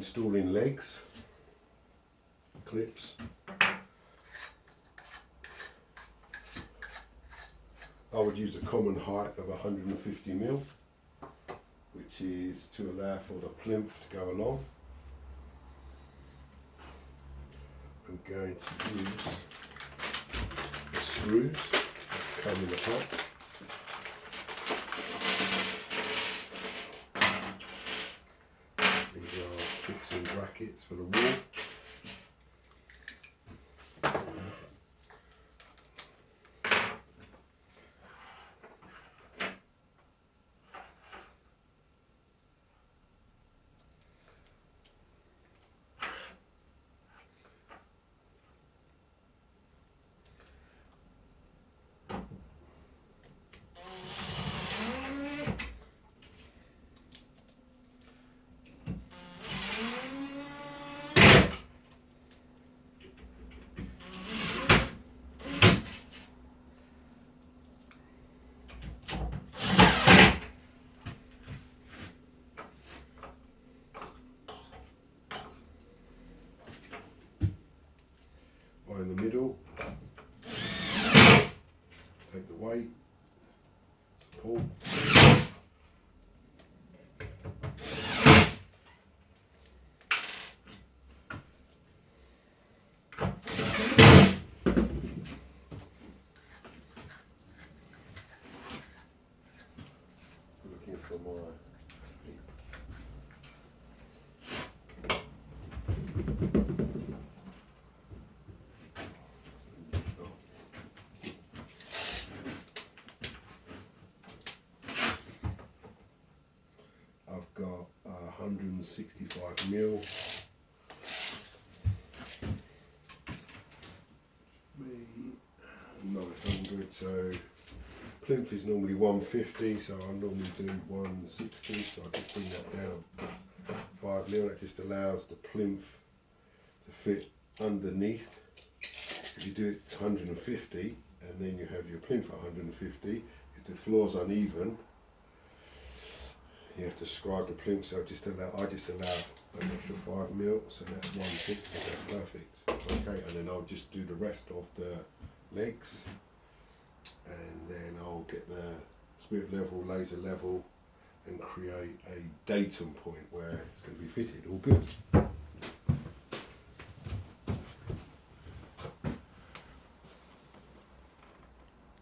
installing legs, clips. I would use a common height of 150mm, which is to allow for the plinth to go along. I'm going to use the screws that come in the top. These are fixing brackets for the wall. In the middle, take the weight, pull. Looking for my tape. I've got 165mm. 900, so plinth is normally 150, so I normally do 160, so I just bring that down 5mm. That just allows the plinth to fit underneath. If you do it 150 and then you have your plinth at 150, if the floor's uneven, you have to scribe the plinth, so I just allow an extra 5mm, so that's 160, that's perfect. Okay, and then I'll just do the rest of the legs, and then I'll get the spirit level, laser level, and create a datum point where it's going to be fitted. All good.